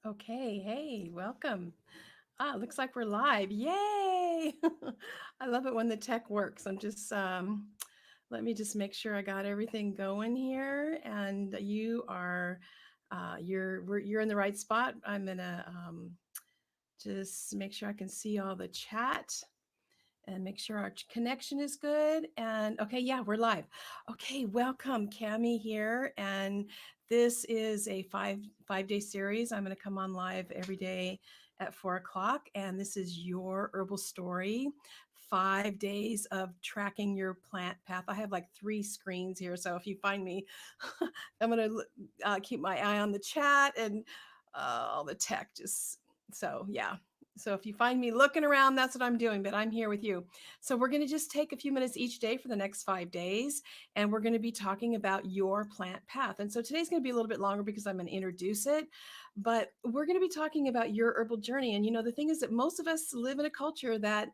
Okay, hey, welcome. Looks like we're live. Yay! I love it when the tech works. Let me just make sure I got everything going here, and you're in the right spot. I'm gonna just make sure I can see all the chat and make sure our connection is good. And okay, yeah, we're live. Okay, welcome, Cami here, and this is a five day series. I'm going to come on live every day at 4 o'clock, and this is your herbal story. 5 days of tracking your plant path. I have like 3 screens here, so if you find me, I'm going to keep my eye on the chat and all the tech. Just so yeah, so if you find me looking around, that's what I'm doing, but I'm here with you. So we're going to just take a few minutes each day for the next 5 days, and we're going to be talking about your plant path. And so today's going to be a little bit longer because I'm going to introduce it, but we're going to be talking about your herbal journey. And the thing is that most of us live in a culture that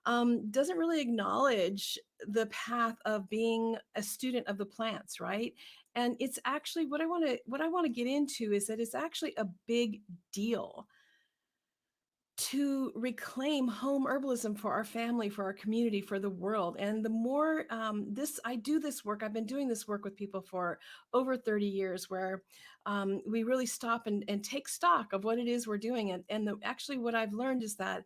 doesn't really acknowledge the path of being a student of the plants, right? And it's actually what I want to get into is that it's actually a big deal to reclaim home herbalism for our family, for our community, for the world. And the more this I do this work, I've been doing this work with people for over 30 years, where we really stop and take stock of what it is we're doing. Actually, what I've learned is that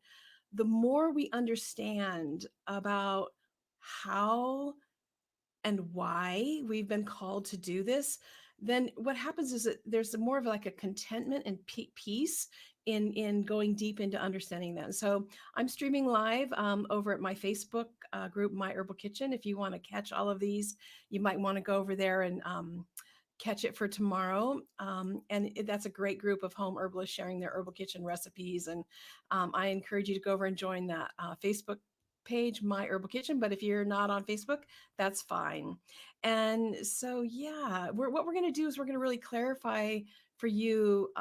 the more we understand about how and why we've been called to do this, then what happens is that there's more of like a contentment and peace in going deep into understanding that. So I'm streaming live over at my Facebook group, My Herbal Kitchen. If you want to catch all of these, you might want to go over there and catch it for tomorrow. That's a great group of home herbalists sharing their herbal kitchen recipes. And I encourage you to go over and join that Facebook page, My Herbal Kitchen. But if you're not on Facebook, that's fine. And so, yeah, what we're going to do is we're going to really clarify for you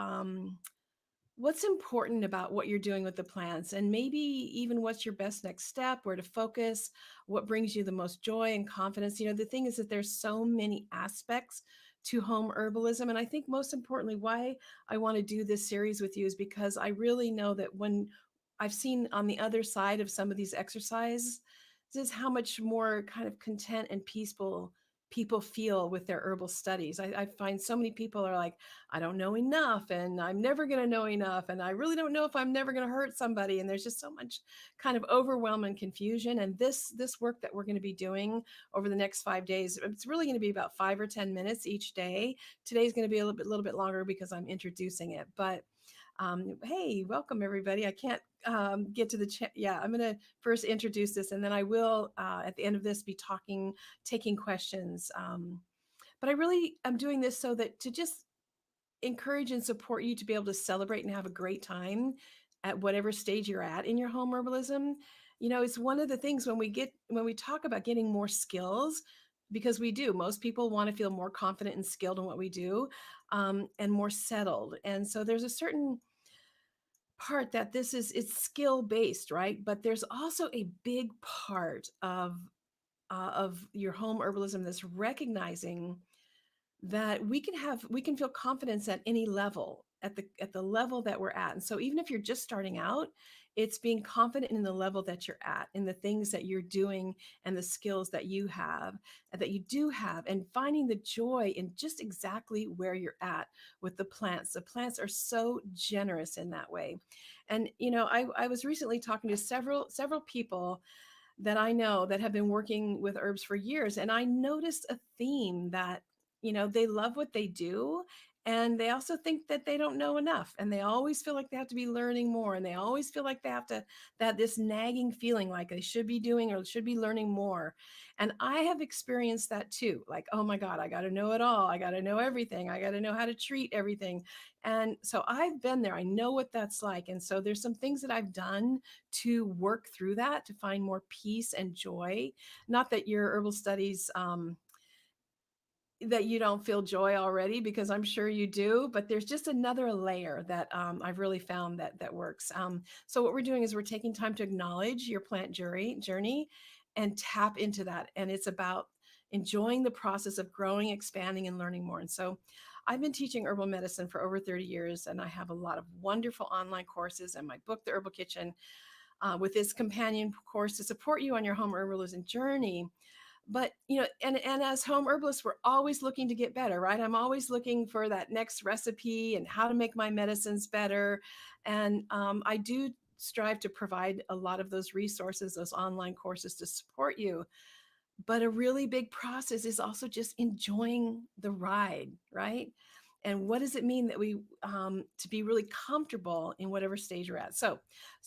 what's important about what you're doing with the plants, and maybe even what's your best next step, where to focus, what brings you the most joy and confidence. The thing is that there's so many aspects to home herbalism. And I think most importantly, why I want to do this series with you is because I really know that when I've seen on the other side of some of these exercises, this is how much more kind of content and peaceful people feel with their herbal studies. I find so many people are like, I don't know enough, and I'm never going to know enough, and I really don't know if I'm never going to hurt somebody. And there's just so much kind of overwhelm and confusion. And this work that we're going to be doing over the next 5 days, it's really going to be about 5 or 10 minutes each day. Today's going to be a little bit longer because I'm introducing it, but hey, welcome everybody. I can't get to the chat. Yeah, I'm going to first introduce this, and then I will, at the end of this, be taking questions. But I really am doing this so that to just encourage and support you to be able to celebrate and have a great time at whatever stage you're at in your home herbalism. It's one of the things when we talk about getting more skills, because we do. Most people want to feel more confident and skilled in what we do, and more settled. And so there's a certain part that it's skill based, right? But there's also a big part of your home herbalism that's recognizing that we can feel confidence at any level, at the level that we're at. And so even if you're just starting out, it's being confident in the level that you're at, in the things that you're doing, and the skills that you have, that you do have, and finding the joy in just exactly where you're at with the plants. The plants are so generous in that way. And I was recently talking to several people that I know that have been working with herbs for years. And I noticed a theme that, they love what they do. And they also think that they don't know enough. And they always feel like they have to be learning more. And they always feel like they have to, that this nagging feeling like they should be doing or should be learning more. And I have experienced that too. Like, oh my God, I got to know it all. I got to know everything. I got to know how to treat everything. And so I've been there. I know what that's like. And so there's some things that I've done to work through that, to find more peace and joy. Not that your herbal studies, that you don't feel joy already, because I'm sure you do, but there's just another layer that I've really found that works. So what we're doing is we're taking time to acknowledge your plant journey and tap into that. And it's about enjoying the process of growing, expanding, and learning more. And so I've been teaching herbal medicine for over 30 years, and I have a lot of wonderful online courses and my book, The Herbal Kitchen, with this companion course to support you on your home herbalism journey. But and as home herbalists, we're always looking to get better, right? I'm always looking for that next recipe and how to make my medicines better. And I do strive to provide a lot of those resources, those online courses to support you. But a really big process is also just enjoying the ride, right? And what does it mean that we to be really comfortable in whatever stage you're at? So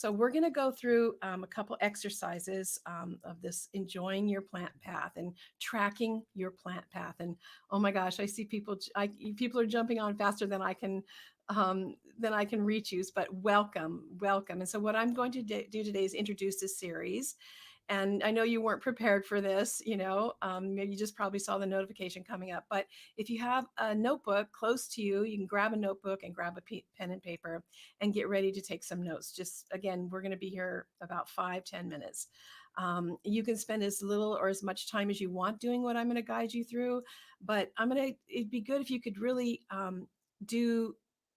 we're going to go through a couple exercises of this enjoying your plant path and tracking your plant path. And oh my gosh, I see people are jumping on faster than I can reach you. But welcome, welcome. And so what I'm going to do today is introduce this series, and I know you weren't prepared for this, maybe you just probably saw the notification coming up. But if you have a notebook close to you, you can grab a notebook and grab a pen and paper and get ready to take some notes. Just again, we're going to be here about 5-10 minutes. You can spend as little or as much time as you want doing what I'm going to guide you through. But it'd be good if you could really do,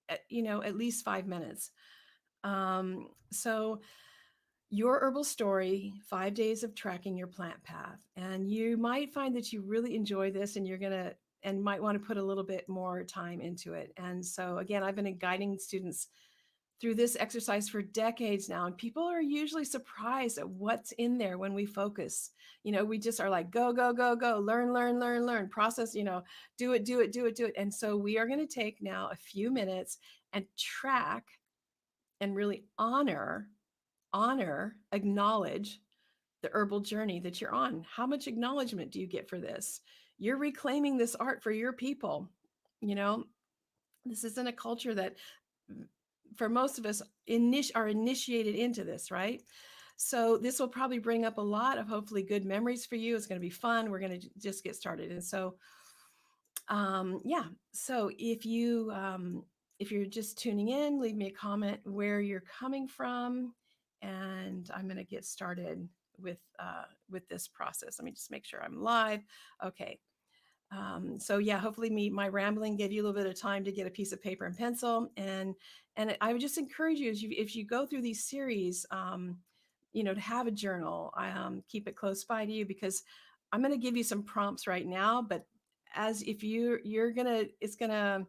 at least 5 minutes. So your herbal story, 5 days of tracking your plant path. And you might find that you really enjoy this, and might want to put a little bit more time into it. And so again, I've been guiding students through this exercise for decades now, and people are usually surprised at what's in there when we focus. We just are like, go, go, go, go, learn, learn, learn, learn, process, do it, do it, do it, do it. And so we are going to take now a few minutes and track and really acknowledge the herbal journey that you're on. How much acknowledgement do you get for this? You're reclaiming this art for your people. You know, this isn't a culture that, for most of us, are initiated into this, right? So this will probably bring up a lot of hopefully good memories for you. It's going to be fun. We're going to just get started. And so yeah, so if you're just tuning in, leave me a comment where you're coming from, and I'm going to get started with this process. Let me just make sure I'm live. Okay. So yeah, hopefully my rambling gave you a little bit of time to get a piece of paper and pencil. And I would just encourage you, if you go through these series, to have a journal. Keep it close by to you, because I'm going to give you some prompts right now. But as if you're gonna, it's gonna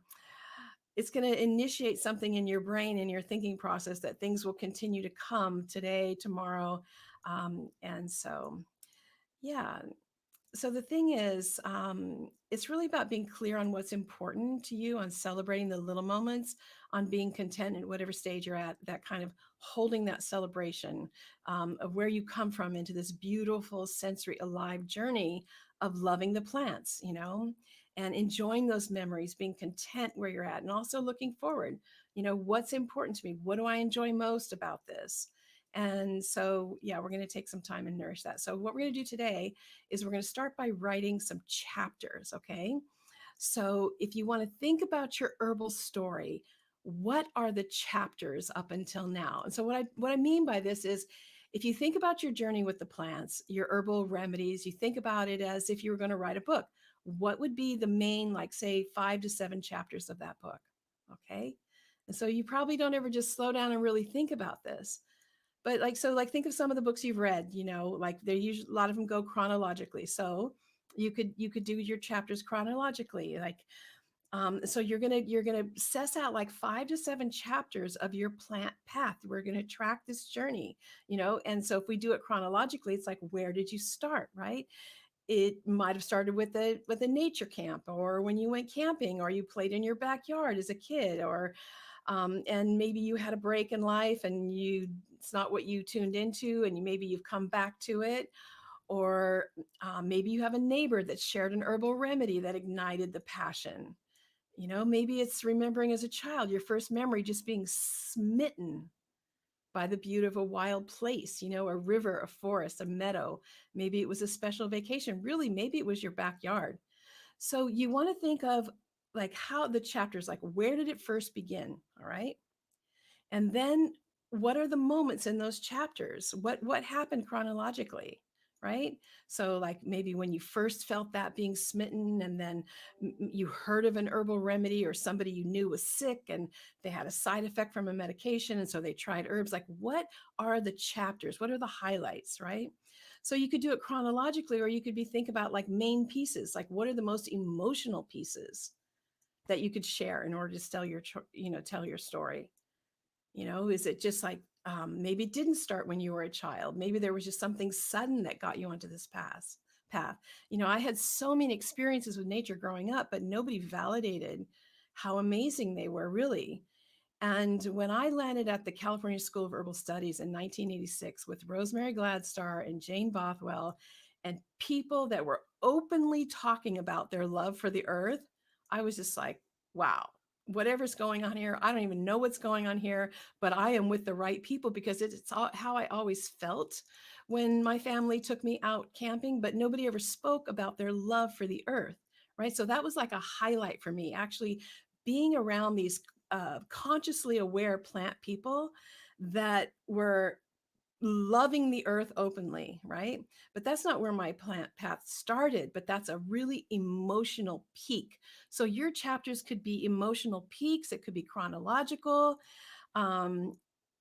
initiate something in your brain, in your thinking process, that things will continue to come today, tomorrow, and so yeah. So the thing is, it's really about being clear on what's important to you, on celebrating the little moments, on being content in whatever stage you're at, that kind of holding that celebration of where you come from into this beautiful sensory alive journey of loving the plants, and enjoying those memories, being content where you're at, and also looking forward. What's important to me? What do I enjoy most about this? And so, yeah, we're going to take some time and nourish that. So what we're going to do today is we're going to start by writing some chapters. Okay. So if you want to think about your herbal story, what are the chapters up until now? And so what I mean by this is, if you think about your journey with the plants, your herbal remedies, you think about it as if you were going to write a book. What would be the main, like, say, 5 to 7 chapters of that book? Okay. And so you probably don't ever just slow down and really think about this. But think of some of the books you've read, like they usually, a lot of them go chronologically. So you could do your chapters chronologically. So you're gonna suss out like 5 to 7 chapters of your plant path. We're gonna track this journey, and so if we do it chronologically, it's like, where did you start, right? It might have started with a nature camp, or when you went camping, or you played in your backyard as a kid, or and maybe you had a break in life and it's not what you tuned into, and maybe you've come back to it. Or maybe you have a neighbor that shared an herbal remedy that ignited the passion. Maybe it's remembering as a child, your first memory just being smitten by the beauty of a wild place, a river, a forest, a meadow. Maybe it was a special vacation. Really, maybe it was your backyard. So you want to think of like how the chapters, like, where did it first begin? All right. And then what are the moments in those chapters? What happened chronologically? right? So, like maybe when you first felt that being smitten, and then you heard of an herbal remedy or somebody you knew was sick and they had a side effect from a medication. And so they tried herbs. Like, what are the chapters? What are the highlights, right? So you could do it chronologically, or you could be think about like main pieces, like what are the most emotional pieces that you could share in order to tell your, tell your story. Is it just like maybe it didn't start when you were a child? Maybe there was just something sudden that got you onto this path. I had so many experiences with nature growing up, but nobody validated how amazing they were, really. And when I landed at the California School of Herbal Studies in 1986 with Rosemary Gladstar and Jane Bothwell and people that were openly talking about their love for the earth, I was just like, wow, whatever's going on here, I don't even know what's going on here, but I am with the right people, because it's how I always felt when my family took me out camping, but nobody ever spoke about their love for the earth, right? So that was like a highlight for me, actually being around these consciously aware plant people that were loving the earth openly, right? But that's not where my plant path started, but that's a really emotional peak. So your chapters could be emotional peaks, it could be chronological. Um,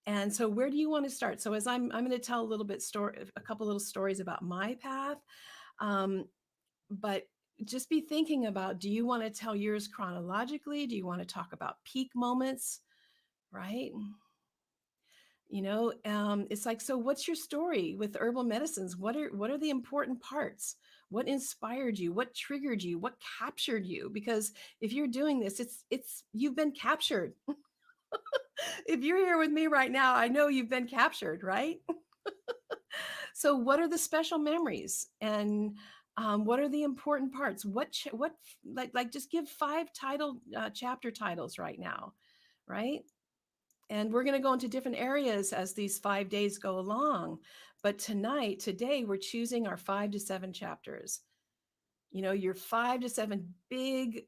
and so where do you want to start? So as I'm going to tell a couple little stories about my path. Um, but just be thinking about, do you want to tell yours chronologically? Do you want to talk about peak moments, right? It's like, so what's your story with herbal medicines? What are the important parts? What inspired you? What triggered you? What captured you? Because if you're doing this, it's you've been captured. If you're here with me right now, I know you've been captured, right? So what are the special memories, and what are the important parts? What like just give five chapter titles right now, right? And we're going to go into different areas as these 5 days go along. But today, we're choosing our 5 to 7 chapters. Your 5 to 7 big,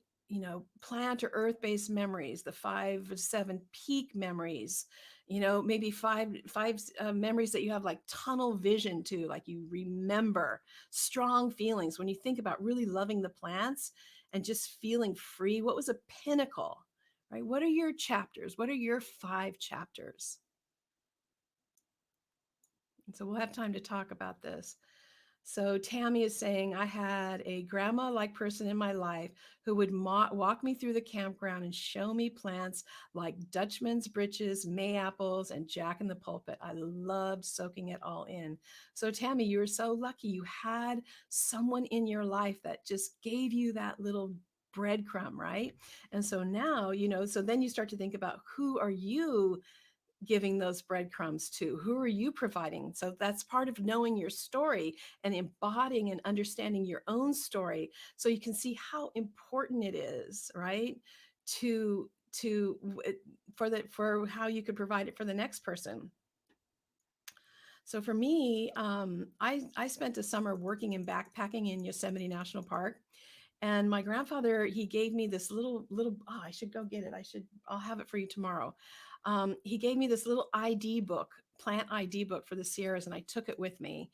plant or earth-based memories, the 5 to 7 peak memories, maybe five memories that you have like tunnel vision to, like you remember strong feelings when you think about really loving the plants and just feeling free. What was a pinnacle, right? What are your chapters? What are your 5 chapters? And so we'll have time to talk about this. So Tammy is saying, I had a grandma-like person in my life who would walk me through the campground and show me plants like Dutchman's britches, Mayapples, and Jack in the Pulpit. I loved soaking it all in. So Tammy, you were so lucky. You had someone in your life that just gave you that little breadcrumb, right? And so now, so then you start to think about, who are you giving those breadcrumbs to? Who are you providing? So that's part of knowing your story and embodying and understanding your own story, so you can see how important it is, right? To for how you could provide it for the next person. So for me, I spent a summer working in backpacking in Yosemite National Park, and my grandfather, he gave me this little, oh, I should go get it. I'll have it for you tomorrow. He gave me this little ID book, plant ID book for the Sierras, and I took it with me.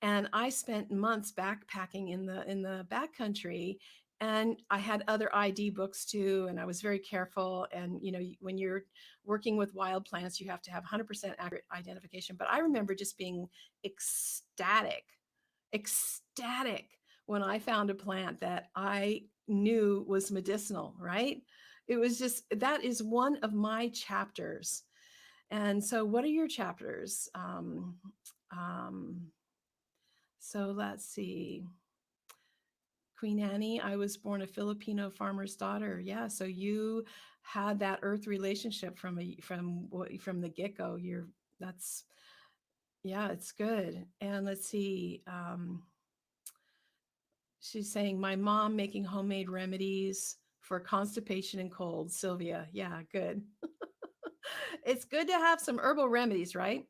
And I spent months backpacking in the backcountry, and I had other ID books too, and I was very careful. And when you're working with wild plants, you have to have 100% accurate identification. But I remember just being ecstatic when I found a plant that I knew was medicinal, right? It was just, that is one of my chapters. And so, what are your chapters? Um, so, let's see. Queen Annie, I was born a Filipino farmer's daughter. Yeah, so you had that earth relationship from the get go. That's yeah, it's good. And let's see. She's saying, my mom making homemade remedies for constipation and cold. Sylvia, yeah, good. It's good to have some herbal remedies, right?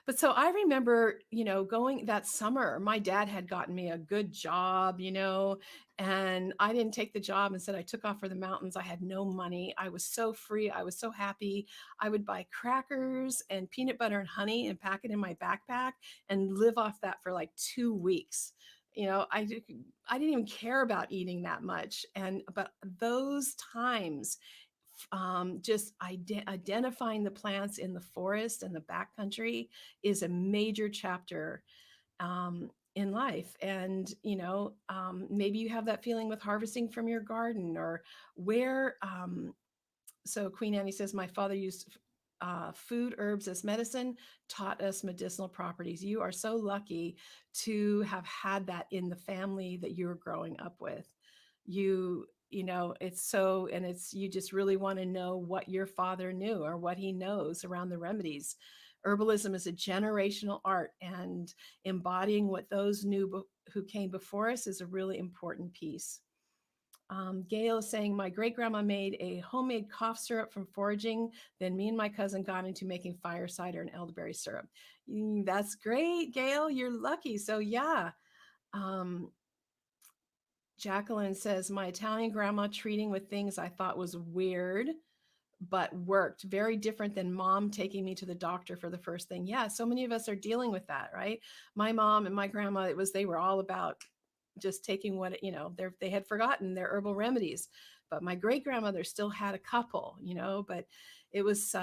But so I remember, going that summer, my dad had gotten me a good job, and I didn't take the job. Instead, I took off for the mountains. I had no money. I was so free. I was so happy. I would buy crackers and peanut butter and honey and pack it in my backpack and live off that for like 2 weeks. I didn't even care about eating that much. But those times, just identifying the plants in the forest and the backcountry is a major chapter in life. And maybe you have that feeling with harvesting from your garden, or where so Queen Annie says, my father used food, herbs as medicine, taught us medicinal properties. You are so lucky to have had that in the family that you're growing up with. It's so, and it's, you just really want to know what your father knew or what he knows around the remedies. Herbalism is a generational art, and embodying what those knew who came before us is a really important piece. Gail is saying, my great grandma made a homemade cough syrup from foraging. Then me and my cousin got into making fire cider and elderberry syrup. That's great, Gail. You're lucky. So, yeah. Um, Jacqueline says, my Italian grandma treating with things I thought was weird, but worked. Very different than mom taking me to the doctor for the first thing. Yeah, so many of us are dealing with that, right? My mom and my grandma, they were all about just taking what, they had forgotten their herbal remedies. But my great grandmother still had a couple, but it was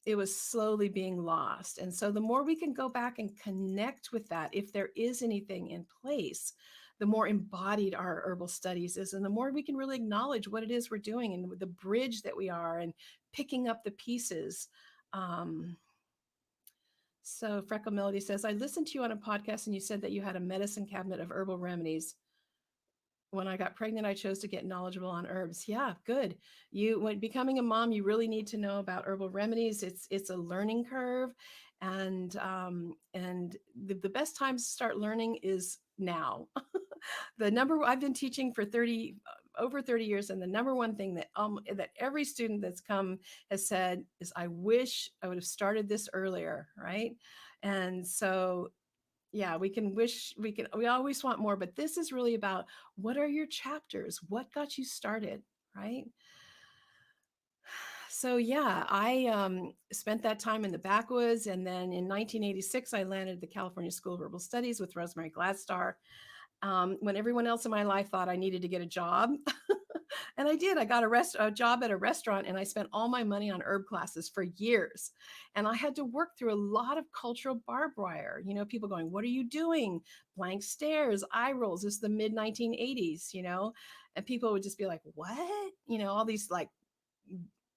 it was slowly being lost. And so the more we can go back and connect with that, if there is anything in place, the more embodied our herbal studies is, and the more we can really acknowledge what it is we're doing and the bridge that we are, and picking up the pieces. So Freckle Melody says, I listened to you on a podcast and you said that you had a medicine cabinet of herbal remedies. When I got pregnant, I chose to get knowledgeable on herbs. Yeah, good. When becoming a mom, you really need to know about herbal remedies. It's a learning curve, and the best time to start learning is now. The number I've been teaching for 30 over 30 years, and the number one thing that every student that's come has said is, I wish I would have started this earlier, right? And so, yeah, we always want more, but this is really about, what are your chapters, what got you started, right? So yeah, I spent that time in the backwoods, and then in 1986 I landed at the California School of Herbal Studies with Rosemary Gladstar, when everyone else in my life thought I needed to get a job. And I did. I got a job at a restaurant, and I spent all my money on herb classes for years. And I had to work through a lot of cultural barbed wire. People going, what are you doing? Blank stares, eye rolls. This is the mid 1980s, and people would just be like, what? All these like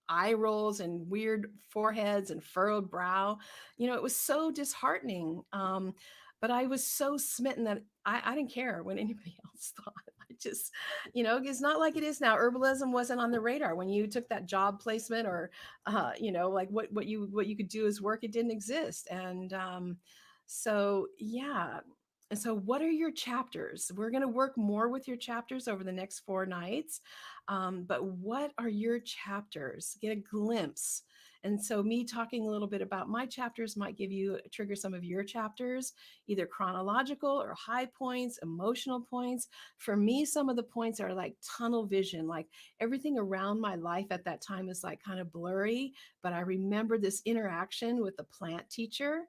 eye rolls and weird foreheads and furrowed brow. It was so disheartening. But I was so smitten that I didn't care what anybody else thought. I just, it's not like it is now. Herbalism wasn't on the radar when you took that job placement, or, like what you could do as work. It didn't exist. And so, yeah. And so, what are your chapters? We're going to work more with your chapters over the next 4 nights. But what are your chapters? Get a glimpse. And so, me talking a little bit about my chapters might trigger some of your chapters, either chronological or high points, emotional points. For me, some of the points are like tunnel vision, like everything around my life at that time is like kind of blurry, but I remember this interaction with the plant teacher.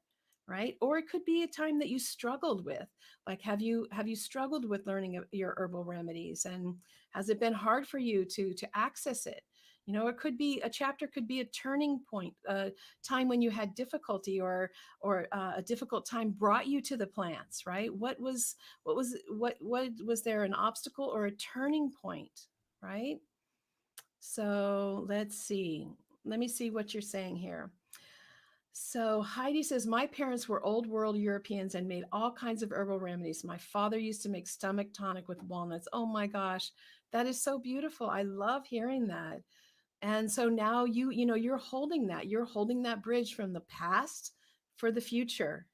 Right. Or it could be a time that you struggled with. Like, have you struggled with learning your herbal remedies, and has it been hard for you to access it? It could be a chapter, could be a turning point, a time when you had difficulty, or a difficult time brought you to the plants, right? What was there, an obstacle or a turning point, right? So let's see. Let me see what you're saying here. So Heidi says, my parents were old world Europeans and made all kinds of herbal remedies. My father used to make stomach tonic with walnuts. Oh my gosh, that is so beautiful. I love hearing that. And so now you're holding that. You're holding that bridge from the past for the future,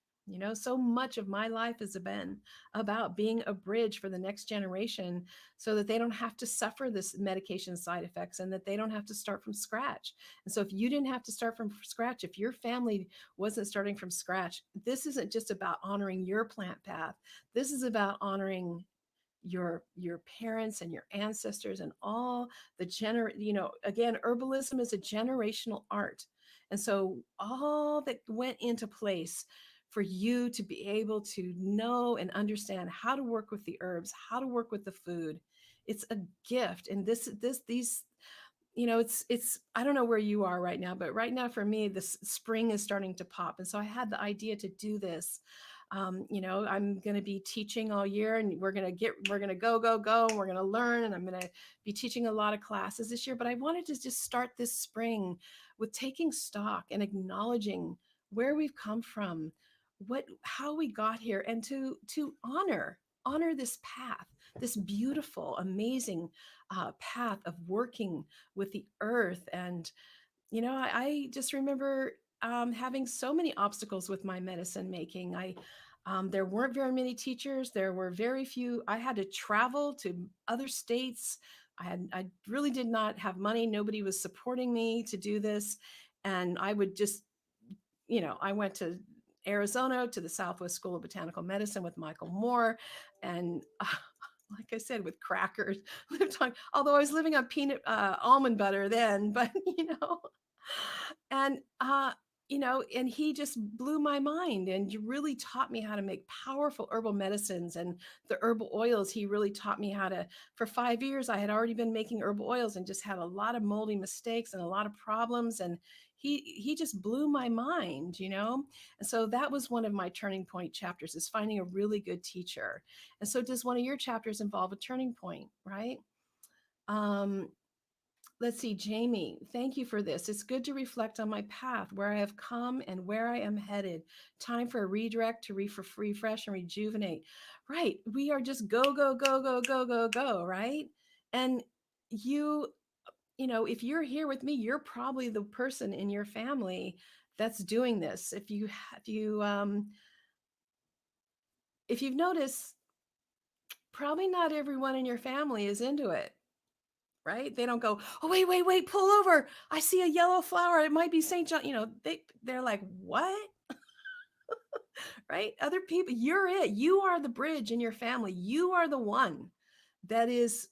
So much of my life has been about being a bridge for the next generation so that they don't have to suffer this medication side effects and that they don't have to start from scratch. And so if you didn't have to start from scratch, if your family wasn't starting from scratch, this isn't just about honoring your plant path. This is about honoring your parents and your ancestors and all the again, herbalism is a generational art. And so all that went into place for you to be able to know and understand how to work with the herbs, how to work with the food, it's a gift. And these it's I don't know where you are right now, but right now for me this spring is starting to pop, and so I had the idea to do this. I'm going to be teaching all year, and we're going to go, and we're going to learn, and I'm going to be teaching a lot of classes this year, but I wanted to just start this spring with taking stock and acknowledging where we've come from, how we got here, and to honor this path, this beautiful, amazing path of working with the earth. And I just remember having so many obstacles with my medicine making. There weren't very many teachers. There were very few. I had to travel to other states. I really did not have money. Nobody was supporting me to do this, and I would just, I went to Arizona to the Southwest School of Botanical Medicine with Michael Moore, and like I said, with crackers, lived on, although I was living on peanut almond butter then, but and and he just blew my mind, and you really taught me how to make powerful herbal medicines and the herbal oils. He really taught me how to. For 5 years I had already been making herbal oils and just had a lot of moldy mistakes and a lot of problems, and he just blew my mind. And so that was one of my turning point chapters, is finding a really good teacher. And so does one of your chapters involve a turning point, right? um Let's see, Jamie, thank you for this. It's good to reflect on my path, where I have come and where I am headed. Time for a redirect to refresh and rejuvenate. Right. We are just go, go, go, go, go, go, go, right? And you, if you're here with me, you're probably the person in your family that's doing this. If you've noticed, probably not everyone in your family is into it, right? They don't go, oh, wait, wait, wait, pull over. I see a yellow flower. It might be St. John. They're like, what? Right? Other people, you're it. You are the bridge in your family. You are the one that is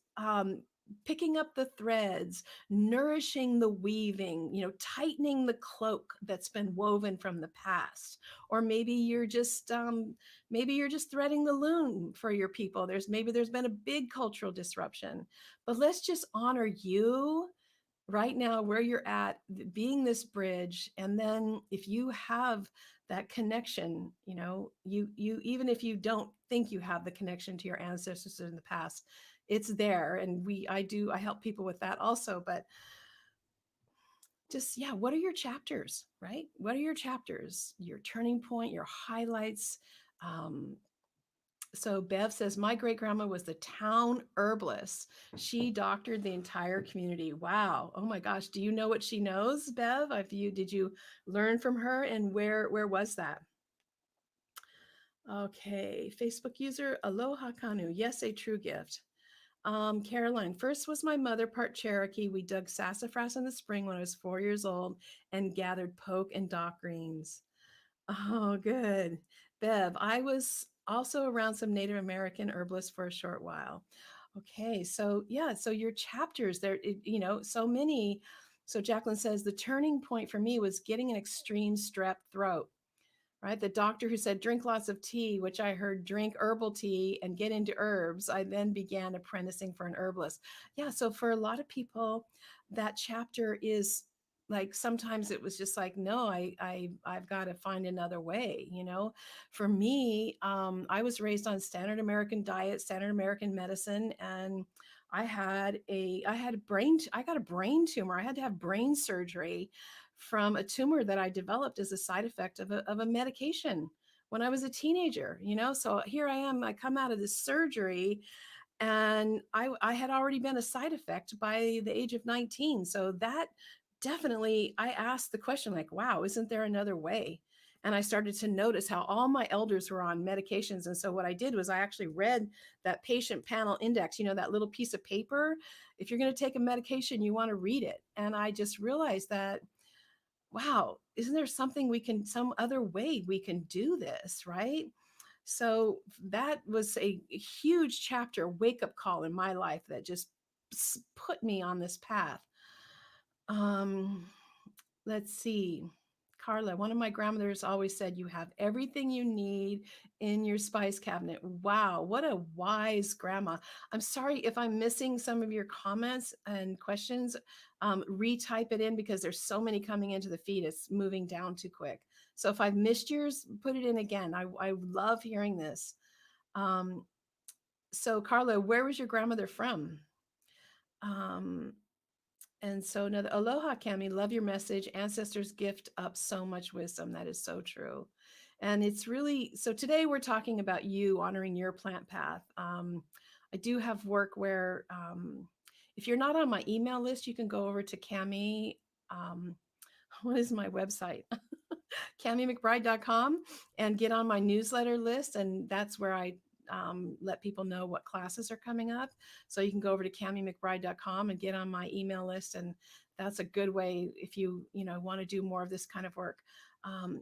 picking up the threads, nourishing the weaving, tightening the cloak that's been woven from the past. Or maybe you're just threading the loom for your people. There's been a big cultural disruption, but let's just honor you right now where you're at, being this bridge. And then if you have that connection, you even if you don't think you have the connection to your ancestors in the past, it's there. And I help people with that also. But just, yeah, what are your chapters, right? What are your chapters, your turning point, your highlights? So Bev says, my great grandma was the town herbalist. She doctored the entire community. Wow. Oh my gosh. Do you know what she knows, Bev? Did you learn from her, and where was that? Okay. Facebook user Aloha Kanu. Yes, a true gift. Caroline, first was my mother, part Cherokee. We dug sassafras in the spring when I was 4 years old and gathered poke and dock greens. Oh, good. Bev, I was also around some Native American herbalists for a short while. Okay, so yeah, so your chapters there, so many. So Jacqueline says the turning point for me was getting an extreme strep throat, right? The doctor who said drink lots of tea, which I heard drink herbal tea and get into herbs. I then began apprenticing for an herbalist. Yeah, so for a lot of people, that chapter is like, sometimes it was just like, no, I've got to find another way. For me, I was raised on standard American diet, standard American medicine, and I got a brain tumor. I had to have brain surgery from a tumor that I developed as a side effect of a medication when I was a teenager. So here I am, I come out of this surgery, and I had already been a side effect by the age of 19. So that definitely, I asked the question, like, wow, isn't there another way? And I started to notice how all my elders were on medications. And so what I did was I actually read that patient panel index, that little piece of paper. If you're going to take a medication, you want to read it. And I just realized that, wow, isn't there some other way we can do this, right? So that was a huge chapter, wake up call in my life that just put me on this path. Um, let's see. Carla, one of my grandmothers always said, you have everything you need in your spice cabinet. Wow, what a wise grandma. I'm sorry if I'm missing some of your comments and questions. Retype it in because there's so many coming into the feed. It's moving down too quick. So if I've missed yours, put it in again. I love hearing this. Um, so Carla, where was your grandmother from? Um, and so another aloha, Cami, love your message. Ancestors gift up so much wisdom. That is so true. And it's really so today we're talking about you honoring your plant path. I do have work where if you're not on my email list, you can go over to Cami. Um, what is my website? CamiMcBride.com and get on my newsletter list. And that's where I let people know what classes are coming up. So you can go over to CamiMcBride.com and get on my email list. And that's a good way if you want to do more of this kind of work.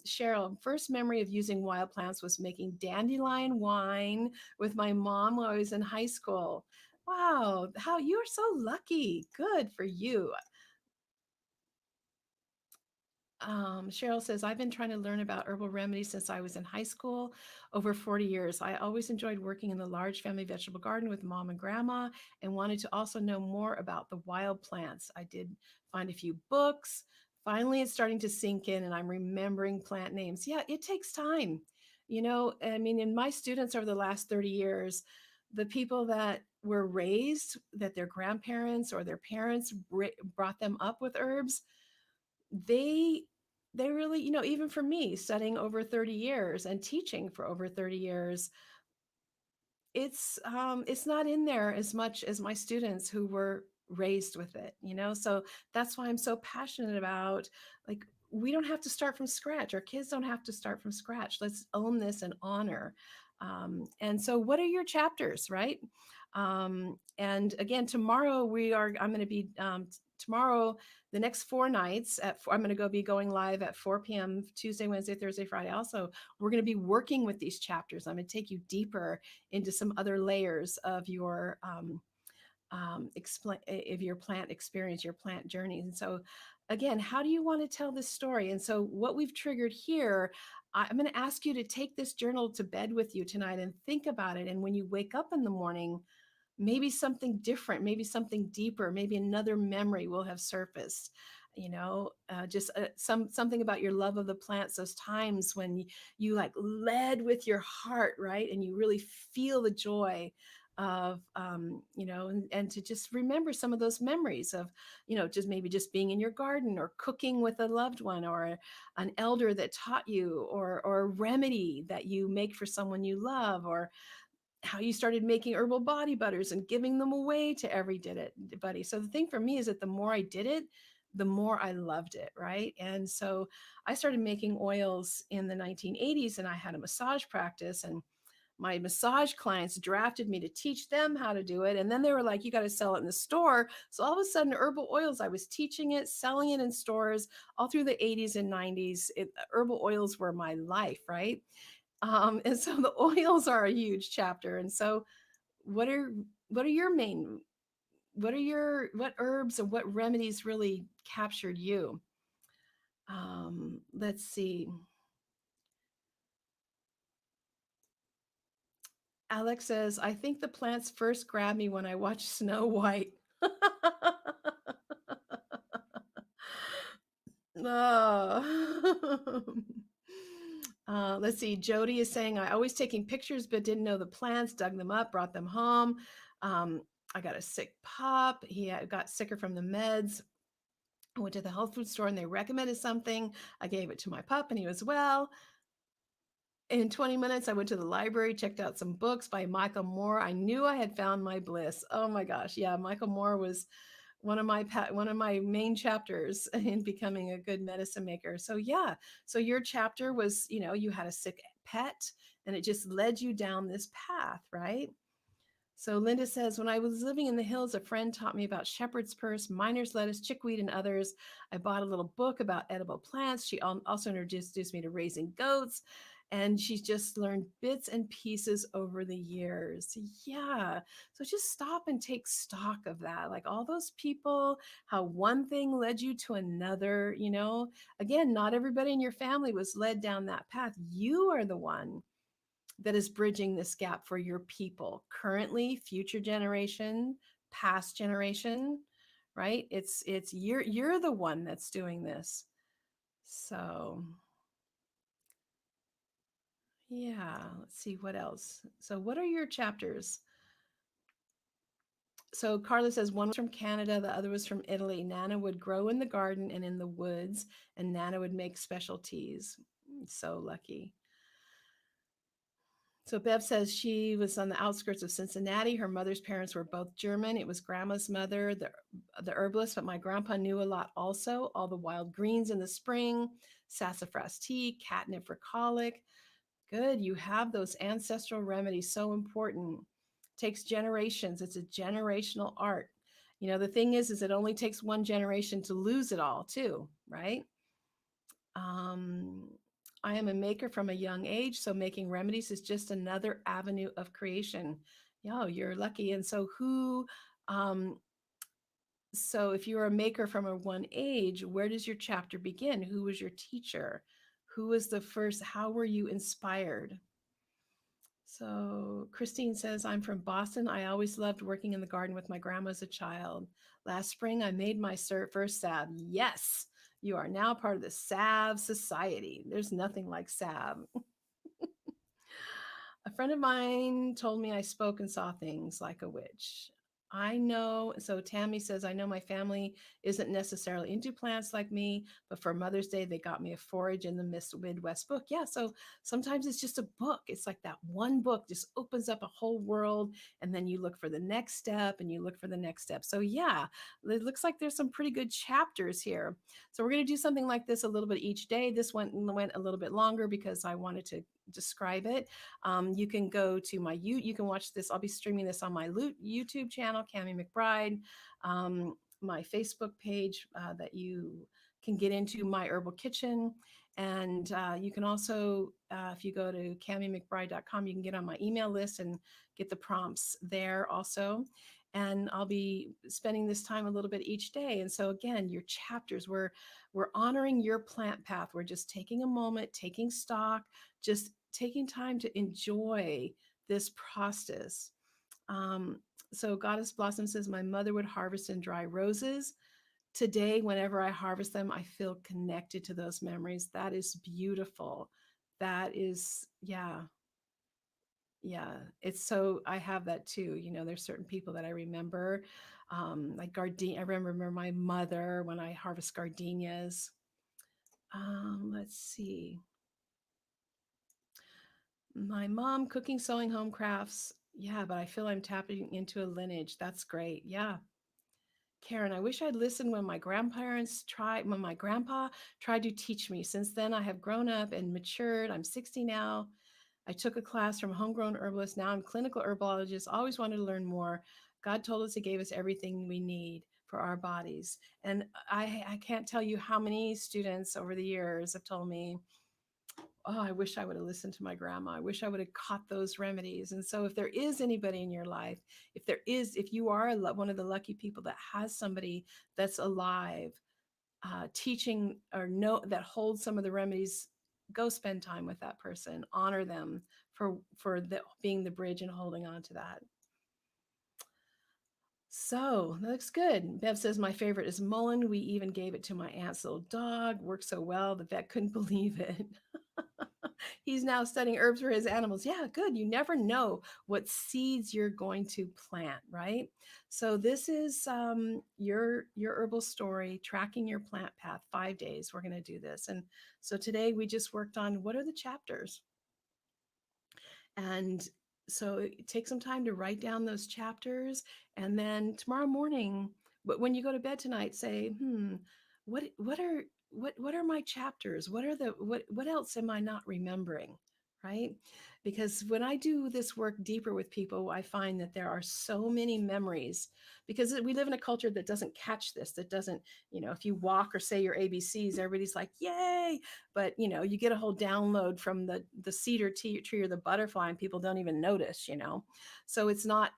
Cheryl, first memory of using wild plants was making dandelion wine with my mom while I was in high school. Wow, how you are so lucky. Good for you. Cheryl says, I've been trying to learn about herbal remedies since I was in high school, over 40 years. I always enjoyed working in the large family vegetable garden with mom and grandma and wanted to also know more about the wild plants. I did find a few books. Finally, it's starting to sink in and I'm remembering plant names. Yeah, it takes time. I mean, in my students over the last 30 years, the people that were raised, that their grandparents or their parents brought them up with herbs, they they really, even for me studying over 30 years and teaching for over 30 years, it's not in there as much as my students who were raised with it. So that's why I'm so passionate about, like, we don't have to start from scratch. Our kids don't have to start from scratch. Let's own this and honor. And so what are your chapters, right? And again, tomorrow I'm going to be tomorrow, the next 4 nights I'm going to be going live at 4 p.m. Tuesday, Wednesday, Thursday, Friday. Also, we're going to be working with these chapters. I'm going to take you deeper into some other layers of your of your plant experience, your plant journey. And so, again, how do you want to tell this story? And so, what we've triggered here, I'm going to ask you to take this journal to bed with you tonight and think about it. And when you wake up in the morning, maybe something different, maybe something deeper, maybe another memory will have surfaced. Just something about your love of the plants, those times when you like led with your heart, right? And you really feel the joy of and to just remember some of those memories of just maybe just being in your garden or cooking with a loved one or an elder that taught you, or a remedy that you make for someone you love, or how you started making herbal body butters and giving them away to everybody. So the thing for me is that the more I did it, the more I loved it, right? And so I started making oils in the 1980s, and I had a massage practice, and my massage clients drafted me to teach them how to do it. And then they were like, you got to sell it in the store. So all of a sudden, herbal oils, I was teaching it, selling it in stores all through the 80s and 90s. Herbal oils were my life, right? And so the oils are a huge chapter. And so what are what are your main what herbs and what remedies really captured you? Let's see. Alex says, I think the plants first grabbed me when I watched Snow White. Oh. Let's see. Jody is saying, I always taking pictures, but didn't know the plants, dug them up, brought them home. I got a sick pup. Got sicker from the meds. I went to the health food store and they recommended something. I gave it to my pup and he was well. In 20 minutes, I went to the library, checked out some books by Michael Moore. I knew I had found my bliss. Oh my gosh. Yeah, Michael Moore was one of my main chapters in becoming a good medicine maker. So yeah, so your chapter was, you know, you had a sick pet and it just led you down this path, right? So Linda says, when I was living in the hills, a friend taught me about shepherd's purse, miner's lettuce, chickweed, and others. I bought a little book about edible plants. She also introduced me to raising goats, and she's just learned bits and pieces over the years. Yeah. So just stop and take stock of that. Like all those people, how one thing led you to another, you know. Again, not everybody in your family was led down that path. You are the one that is bridging this gap for your people currently, future generation, past generation, right? It's you're the one that's doing this. So yeah, let's see what else. So what are your chapters? So Carla says one was from Canada, the other was from Italy. Nana would grow in the garden and in the woods, and Nana would make specialties. So lucky. So Bev says she was on the outskirts of Cincinnati. Her mother's parents were both German. It was grandma's mother, the herbalist, but my grandpa knew a lot also. All the wild greens in the spring, sassafras tea, catnip for colic. Good, you have those ancestral remedies, so important. Takes generations. It's a generational art. You know, the thing is it only takes one generation to lose it all, too, right? Um, I am a maker from a young age, so making remedies is just another avenue of creation. Yo, you're lucky. And so um, so if you're a maker from a one age, where does your chapter begin? Who was your teacher? Who was the first? How were you inspired? So Christine says, I'm from Boston. I always loved working in the garden with my grandma as a child. Last spring, I made my first salve. Yes, you are now part of the salve society. There's nothing like salve. A friend of mine told me I spoke and saw things like a witch. I know. So Tammy says, I know my family isn't necessarily into plants like me, but for Mother's Day, they got me a Forage in the Midwest book. Yeah. So sometimes it's just a book. It's like that one book just opens up a whole world. And then you look for the next step and you look for the next step. So yeah, it looks like there's some pretty good chapters here. So we're going to do something like this a little bit each day. This one went a little bit longer because I wanted to describe it. You can go to you can watch this. I'll be streaming this on my YouTube channel, Cami McBride, my Facebook page that you can get into, My Herbal Kitchen. And you can also, if you go to CamiMcBride.com, you can get on my email list and get the prompts there also. And I'll be spending this time a little bit each day. And so again, your chapters, we're honoring your plant path. We're just taking a moment, taking stock, just taking time to enjoy this process. Um, so Goddess Blossom says, my mother would harvest and dry roses. Today, whenever I harvest them, I feel connected to those memories. That is beautiful. That is, yeah, yeah. It's so, I have that too. You know, there's certain people that I remember, like gardenia. I remember my mother when I harvest gardenias. Let's see. My mom cooking, sewing, home crafts. Yeah, but I feel I'm tapping into a lineage. That's great. Yeah. Karen, I wish I'd listened when my grandpa tried to teach me. Since then, I have grown up and matured. I'm 60 now. I took a class from homegrown herbalist. Now I'm clinical herbologist. Always wanted to learn more. God told us He gave us everything we need for our bodies. And I can't tell you how many students over the years have told me, oh, I wish I would have listened to my grandma. I wish I would have caught those remedies. And so, if there is anybody in your life, if you are one of the lucky people that has somebody that's alive, teaching or know that holds some of the remedies, go spend time with that person, honor them being the bridge and holding on to that. So that looks good. Bev says my favorite is mullein. We even gave it to my aunt's little dog. Worked so well, the vet couldn't believe it. He's now studying herbs for his animals. Yeah, good. You never know what seeds you're going to plant, right? So this is your herbal story, tracking your plant path. 5 days. We're going to do this, and so today we just worked on what are the chapters, and so take some time to write down those chapters, and then tomorrow morning But when you go to bed tonight, say, what are what are my chapters? What are the what else am I not remembering? Right? Because when I do this work deeper with people, I find that there are so many memories because we live in a culture that doesn't catch this, that doesn't, if you walk or say your ABCs, everybody's like, yay. But you get a whole download from the cedar tree or the butterfly, and people don't even notice. So it's not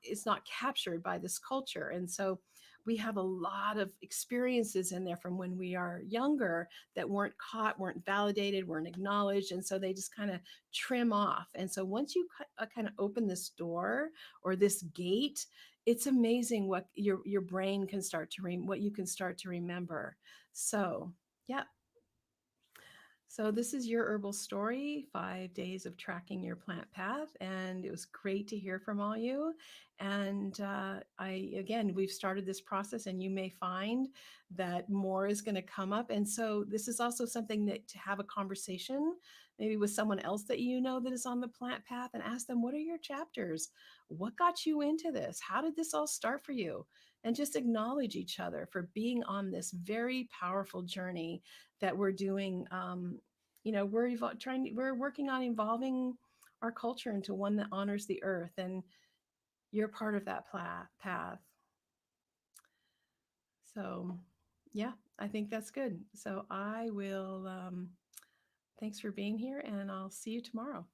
captured by this culture. And so we have a lot of experiences in there from when we are younger that weren't caught, weren't validated, weren't acknowledged. And so they just kind of trim off. And so once you kind of open this door or this gate, it's amazing what your brain can start to what you can start to remember. So, yeah, so, this is your herbal story, 5 days of tracking your plant path. And it was great to hear from all you. And again, we've started this process, and you may find that more is going to come up. And so, this is also something that to have a conversation, maybe with someone else that you know that is on the plant path, and ask them, what are your chapters? What got you into this? How did this all start for you? And just acknowledge each other for being on this very powerful journey that we're doing. We're working on evolving our culture into one that honors the earth, and you're part of that path. So, yeah, I think that's good. So I will. Thanks for being here, and I'll see you tomorrow.